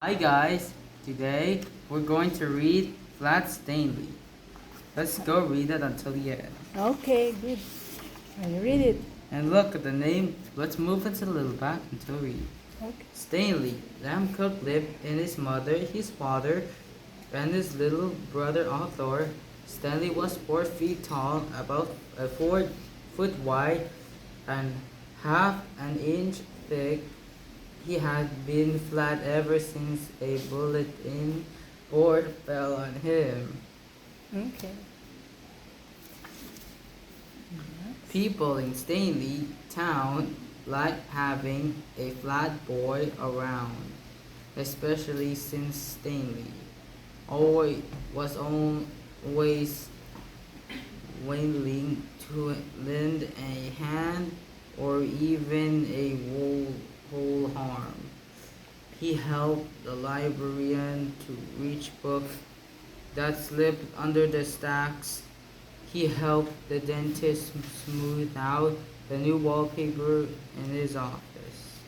Hi guys, today we're going to read Flat Stanley. Let's go read it until the end. Okay, good. I read it. And look at the name, let's move it a little back until read. Okay. Stanley, Lamb Cook lived in his mother, his father, and his little brother Arthur. Stanley was 4 feet tall, about 4 foot wide, and half an inch thick. He had been flat ever since a bullet in board fell on him. Okay. People in Stanley Town like having a flat boy around, especially since Stanley always was always willing to lend a hand or even a whole arm. He helped the librarian to reach books that slipped under the stacks. He helped the dentist smooth out the new wallpaper in his office.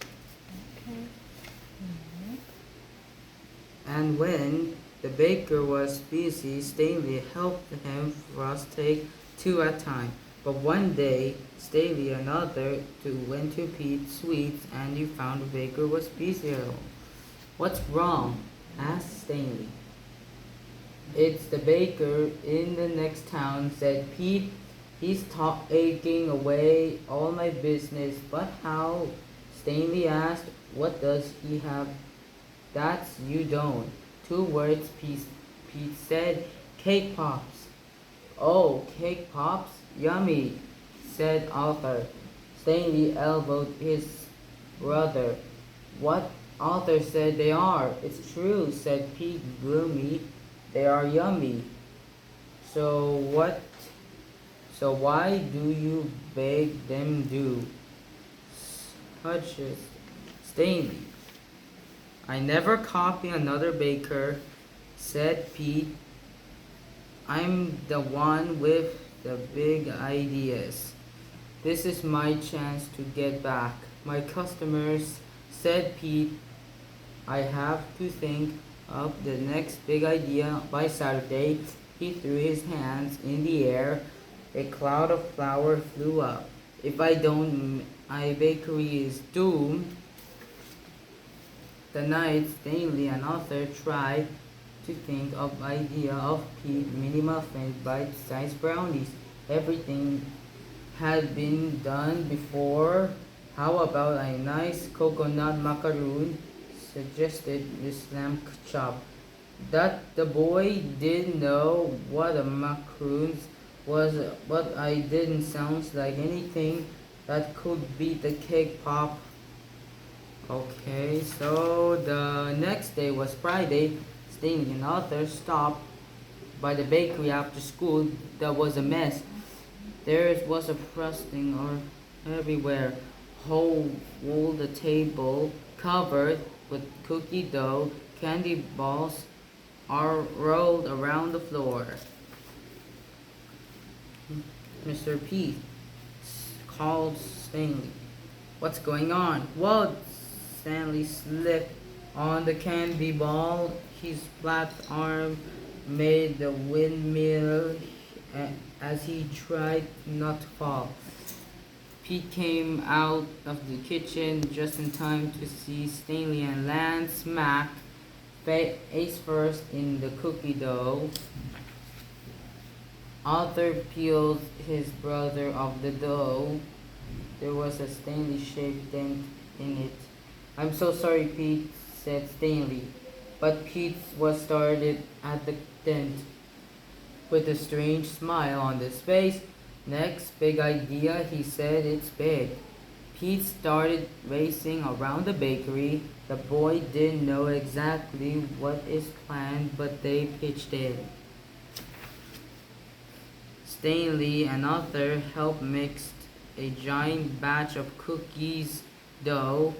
Okay. And when the baker was busy, Stanley helped him frosting two at a time. But one day, Stanley and other two went to Pete's Sweets and he found the baker was busy at home. What's wrong? Asked Stanley. It's the baker in the next town, said Pete. He's taking away all my business. But how? Stanley asked. What does he have? That's you don't. 2 words, Pete said. Cake pops. Oh, cake pops? Yummy, said Arthur. Stanley elbowed his brother. What? Arthur said they are. It's true, said Pete gloomy. They are yummy. So what? So why do you beg them do? Hutches. Stanley. I never copy another baker, said Pete. I'm the one with the big ideas. This is my chance to get back my customers, said Pete. I have to think of the next big idea by Saturday. He threw his hands in the air. A cloud of flour flew up. If I don't, my bakery is doomed. The night Stanley and Arthur tried to think of idea of Pete mini muffins, bite-sized brownies. Everything had been done before. How about a nice coconut macaroon? Suggested Miss Lamb Chop. That the boy did know what a macaroon was, but I didn't sound like anything that could beat the cake pop. Okay, so the next day was Friday. Stanley and Arthur stopped by the bakery after school. That was a mess. There was a frosting or everywhere. Whole the table covered with cookie dough. Candy balls are rolled around the floor. Mr. P called Stanley. What's going on? Well, Stanley slipped on the candy ball. His flat arm made the windmill as he tried not to fall. Pete came out of the kitchen just in time to see Stanley and land smack face first in the cookie dough. Arthur peeled his brother off the dough. There was a Stanley-shaped dent in it. I'm so sorry, Pete, said Stanley. But Pete was started at the dent with a strange smile on his face. Next big idea, he said it's big. Pete started racing around the bakery. The boy didn't know exactly what is planned, but they pitched in. Stanley and Arthur helped mix a giant batch of cookies dough.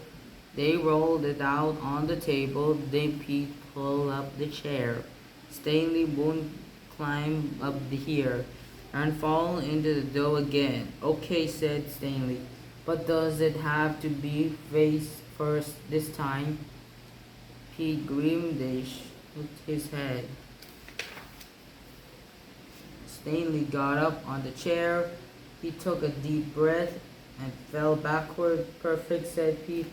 They rolled it out on the table. Then Pete pulled up the chair. Stanley won't climb up here and fall into the dough again. Okay, said Stanley. But does it have to be face first this time? Pete Grimday shook his head. Stanley got up on the chair. He took a deep breath and fell backward. Perfect, said Pete.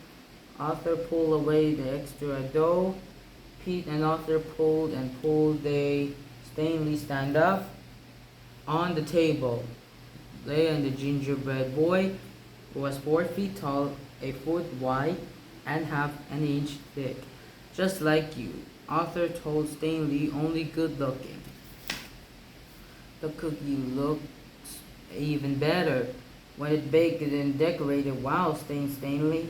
Arthur pulled away the extra dough. Pete and Arthur pulled and pulled. They Stanley stand up. On the table lay the gingerbread boy, who was 4 feet tall, a foot wide, and half an inch thick. Just like you, Arthur told Stanley, only good looking. The cookie looked even better when it baked and decorated. Wow, Stanley.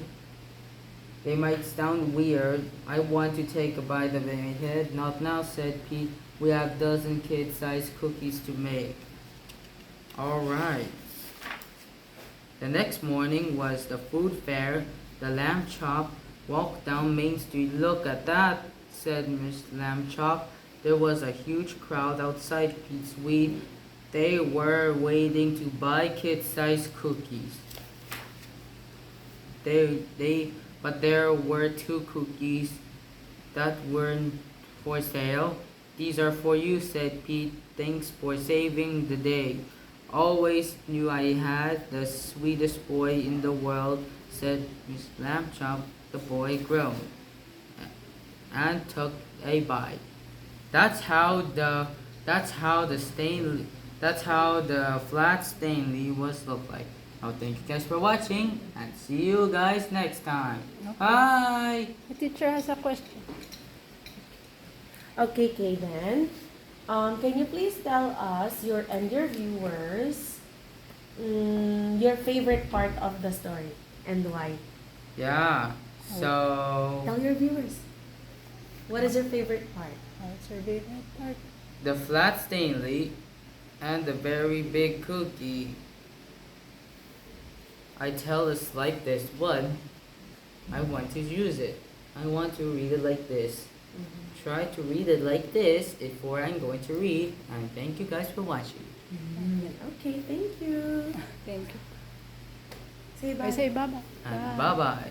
They might sound weird. I want to take a bite of my head. Not now, said Pete. We have dozen kid-sized cookies to make. All right. The next morning was the food fair. The lamb chop walked down Main Street. Look at that, said Miss Lamb Chop. There was a huge crowd outside Pete's Sweet. They were waiting to buy kid-sized cookies. But there were 2 cookies that weren't for sale. These are for you, said Pete. Thanks for saving the day. Always knew I had the sweetest boy in the world, said Miss Lamb Chop. The boy groaned and took a bite. That's how the flat Stanley was look like. Oh, thank you guys for watching, and see you guys next time. Okay. Bye. The teacher has a question. Okay, Kaden. Can you please tell us your viewers your favorite part of the story and why? Yeah. So Tell your viewers. What is your favorite part? What's your favorite part? the flat Stanley and the very big cookie. I tell us like this, but I want to use it. I want to read it like this. Try to read it like this before I'm going to read. And thank you guys for watching. Okay, thank you. Thank you. Say bye. I say bye-bye. And bye bye.